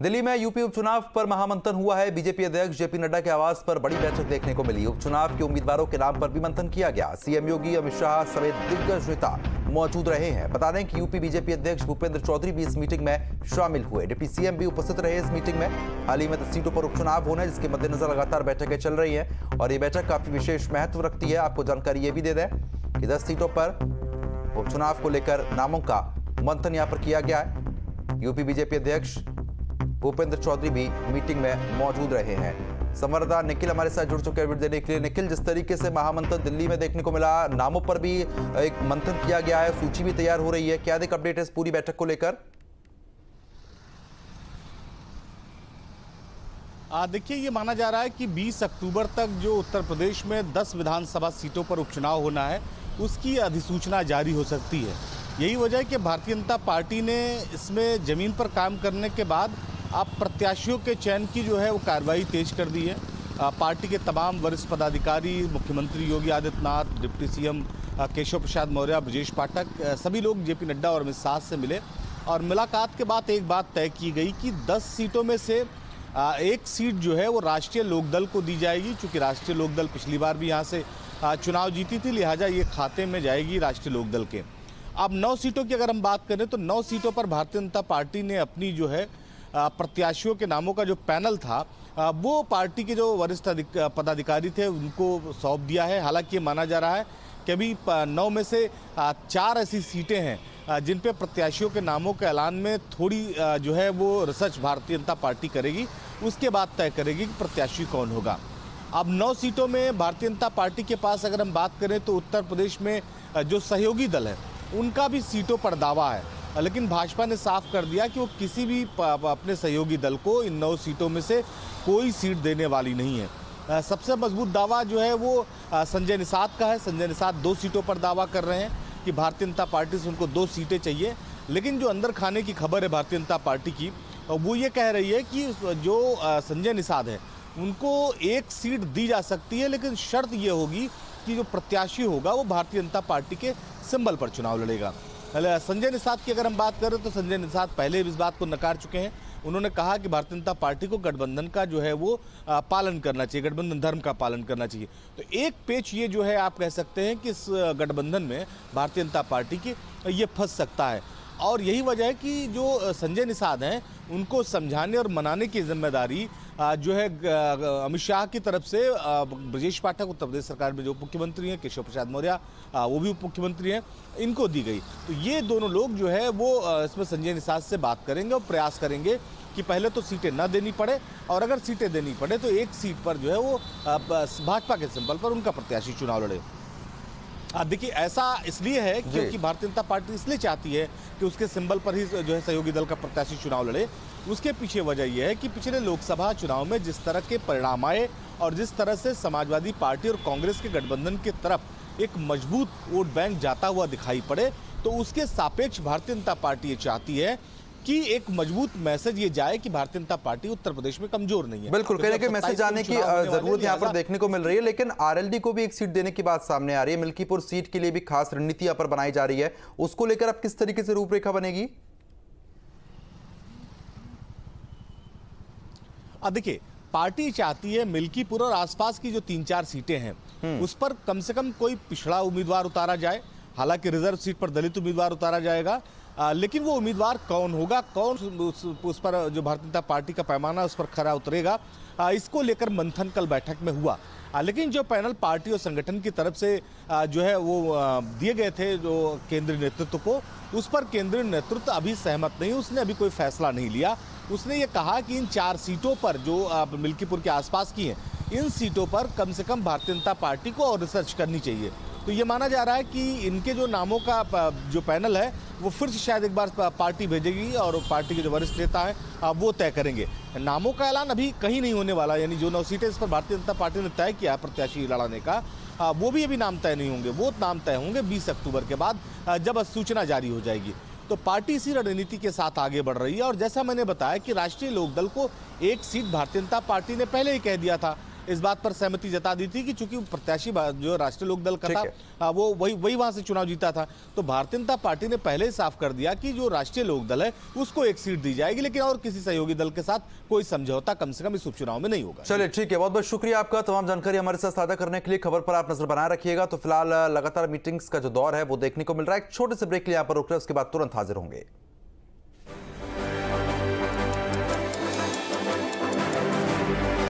दिल्ली में यूपी उपचुनाव पर महामंथन हुआ है। बीजेपी अध्यक्ष जेपी नड्डा के आवास पर बड़ी बैठक देखने को मिली। उपचुनाव के उम्मीदवारों के नाम पर भी मंथन किया गया। सीएम योगी, अमित शाह समेत दिग्गज नेता मौजूद रहे हैं। बता दें कि यूपी बीजेपी अध्यक्ष भूपेंद्र चौधरी भी इस मीटिंग में शामिल हुए। डिप्टी सीएम भी उपस्थित रहे इस मीटिंग में। हाल ही में 10 सीटों पर उपचुनाव होने, जिसके मद्देनजर लगातार बैठकें चल रही है और ये बैठक काफी विशेष महत्व रखती है। आपको जानकारी ये भी दे दें कि 10 सीटों पर उपचुनाव को लेकर नामों का मंथन यहां पर किया गया है। यूपी बीजेपी अध्यक्ष भूपेंद्र चौधरी भी मीटिंग में मौजूद रहे हैं। संवाददाता निखिल हमारे साथ जुड़ चुके हैं वीडियो देने के लिए। निखिल, जिस तरीके से महामंथन दिल्ली में देखने को मिला, नामों पर भी एक मंथन किया गया है, सूची भी तैयार हो रही है, क्या अधिक अपडेट है इस पूरी बैठक को लेकर? देखिए, ये माना जा रहा है कि 20 अक्टूबर तक जो उत्तर प्रदेश में 10 विधानसभा सीटों पर उपचुनाव होना है, उसकी अधिसूचना जारी हो सकती है। यही वजह है कि भारतीय जनता पार्टी ने इसमें जमीन पर काम करने के बाद अब प्रत्याशियों के चयन की जो है वो कार्रवाई तेज कर दी है। पार्टी के तमाम वरिष्ठ पदाधिकारी, मुख्यमंत्री योगी आदित्यनाथ, डिप्टी सीएम केशव प्रसाद मौर्य, ब्रजेश पाठक, सभी लोग जेपी नड्डा और अमित शाह से मिले और मुलाकात के बाद एक बात तय की गई कि 10 सीटों में से एक सीट जो है वो राष्ट्रीय लोकदल को दी जाएगी। चूँकि राष्ट्रीय लोकदल पिछली बार भी यहाँ से चुनाव जीती थी, लिहाजा ये खाते में जाएगी राष्ट्रीय लोकदल के। अब 9 सीटों की अगर हम बात करें तो 9 सीटों पर भारतीय जनता पार्टी ने अपनी जो है प्रत्याशियों के नामों का जो पैनल था वो पार्टी के जो वरिष्ठ पदाधिकारी थे उनको सौंप दिया है। हालांकि ये माना जा रहा है कि अभी 9 में से 4 ऐसी सीटें हैं जिन पे प्रत्याशियों के नामों के ऐलान में थोड़ी जो है वो रिसर्च भारतीय जनता पार्टी करेगी, उसके बाद तय करेगी कि प्रत्याशी कौन होगा। अब 9 सीटों में भारतीय जनता पार्टी के पास अगर हम बात करें तो उत्तर प्रदेश में जो सहयोगी दल है उनका भी सीटों पर दावा है, लेकिन भाजपा ने साफ कर दिया कि वो किसी भी अपने सहयोगी दल को इन 9 सीटों में से कोई सीट देने वाली नहीं है। सबसे मजबूत दावा जो है वो संजय निषाद का है। संजय निषाद 2 सीटों पर दावा कर रहे हैं कि भारतीय जनता पार्टी से उनको 2 सीटें चाहिए। लेकिन जो अंदर खाने की खबर है भारतीय जनता पार्टी की, वो ये कह रही है कि जो संजय निषाद है उनको 1 सीट दी जा सकती है, लेकिन शर्त ये होगी कि जो प्रत्याशी होगा वो भारतीय जनता पार्टी के सिंबल पर चुनाव लड़ेगा। संजय निषाद की अगर हम बात करें तो संजय निषाद पहले इस बात को नकार चुके हैं। उन्होंने कहा कि भारतीय जनता पार्टी को गठबंधन का जो है वो पालन करना चाहिए, गठबंधन धर्म का पालन करना चाहिए। तो एक पेच ये जो है आप कह सकते हैं कि इस गठबंधन में भारतीय जनता पार्टी की ये फंस सकता है। और यही वजह है कि जो संजय निषाद हैं उनको समझाने और मनाने की जिम्मेदारी जो है अमित शाह की तरफ से ब्रजेश पाठक, उत्तर प्रदेश सरकार में जो उप मुख्यमंत्री हैं, केशव प्रसाद मौर्य वो भी उप मुख्यमंत्री हैं, इनको दी गई। तो ये दोनों लोग जो है वो इसमें संजय निषाद से बात करेंगे और प्रयास करेंगे कि पहले तो सीटें ना देनी पड़े, और अगर सीटें देनी पड़े तो 1 सीट पर जो है वो भाजपा के सिंबल पर उनका प्रत्याशी चुनाव लड़े। देखिए, ऐसा इसलिए है क्योंकि भारतीय जनता पार्टी इसलिए चाहती है कि उसके सिंबल पर ही जो है सहयोगी दल का प्रत्याशी चुनाव लड़े। उसके पीछे वजह यह है कि पिछले लोकसभा चुनाव में जिस तरह के परिणाम आए और जिस तरह से समाजवादी पार्टी और कांग्रेस के गठबंधन की तरफ एक मजबूत वोट बैंक जाता हुआ दिखाई पड़े, तो उसके सापेक्ष भारतीय जनता पार्टी ये चाहती है कि एक मजबूत मैसेज ये जाए कि भारतीय जनता पार्टी उत्तर प्रदेश में कमजोर नहीं है। बिल्कुल, कहने के मैसेज आने की जरूरत यहाँ पर देखने को मिल रही है। लेकिन आरएलडी को भी एक सीट देने की बात सामने आ रही है। मिल्कीपुर सीट के लिए भी खास रणनीति यहाँ पर बनाई जा रही है, उसको लेकर अब किस तरीके से रूपरेखा बनेगी? देखिए, पार्टी चाहती है मिल्कीपुर और आसपास की जो 3-4 सीटें हैं उस पर कम से कम कोई पिछड़ा उम्मीदवार उतारा जाए। हालांकि रिजर्व सीट पर दलित उम्मीदवार उतारा जाएगा, लेकिन वो उम्मीदवार कौन होगा, कौन उस पर जो भारतीय जनता पार्टी का पैमाना उस पर खरा उतरेगा, इसको लेकर मंथन कल बैठक में हुआ। लेकिन जो पैनल पार्टी और संगठन की तरफ से जो है वो दिए गए थे जो केंद्रीय नेतृत्व को, उस पर केंद्रीय नेतृत्व अभी सहमत नहीं, उसने अभी कोई फैसला नहीं लिया। उसने ये कहा कि इन 4 सीटों पर जो मिल्कीपुर के आसपास की हैं, इन सीटों पर कम से कम भारतीय जनता पार्टी को और रिसर्च करनी चाहिए। तो ये माना जा रहा है कि इनके जो नामों का जो पैनल है वो फिर से शायद एक बार पार्टी भेजेगी और पार्टी के जो वरिष्ठ नेता हैं वो तय करेंगे। नामों का ऐलान अभी कहीं नहीं होने वाला, यानी जो 9 सीटें इस पर भारतीय जनता पार्टी ने तय किया है प्रत्याशी लड़ाने का, वो भी अभी नाम तय नहीं होंगे। वो नाम तय होंगे 20 अक्टूबर के बाद, जब सूचना जारी हो जाएगी। तो पार्टी इसी रणनीति के साथ आगे बढ़ रही है। और जैसा मैंने बताया कि राष्ट्रीय लोकदल को 1 सीट भारतीय जनता पार्टी ने पहले ही कह दिया था इस बात पर सहमति जता दी थी कि चूंकि प्रत्याशी जो राष्ट्रीय लोक दल का ठीक था वो वही वहां से चुनाव जीता था, तो भारतीय जनता पार्टी ने पहले ही साफ कर दिया कि जो राष्ट्रीय लोक दल है उसको एक सीट दी जाएगी, लेकिन और किसी सहयोगी दल के साथ कोई समझौता कम से कम इस उपचुनाव में नहीं होगा। चलिए ठीक है, बहुत बहुत शुक्रिया आपका तमाम जानकारी हमारे साथ साझा करने के लिए। खबर पर आप नजर बनाए रखिएगा। तो फिलहाल लगातार मीटिंग्स का जो दौर है वो देखने को मिल रहा है। एक छोटे से ब्रेक के लिए यहाँ पर रुक रहे हैं, उसके बाद तुरंत हाजिर होंगे।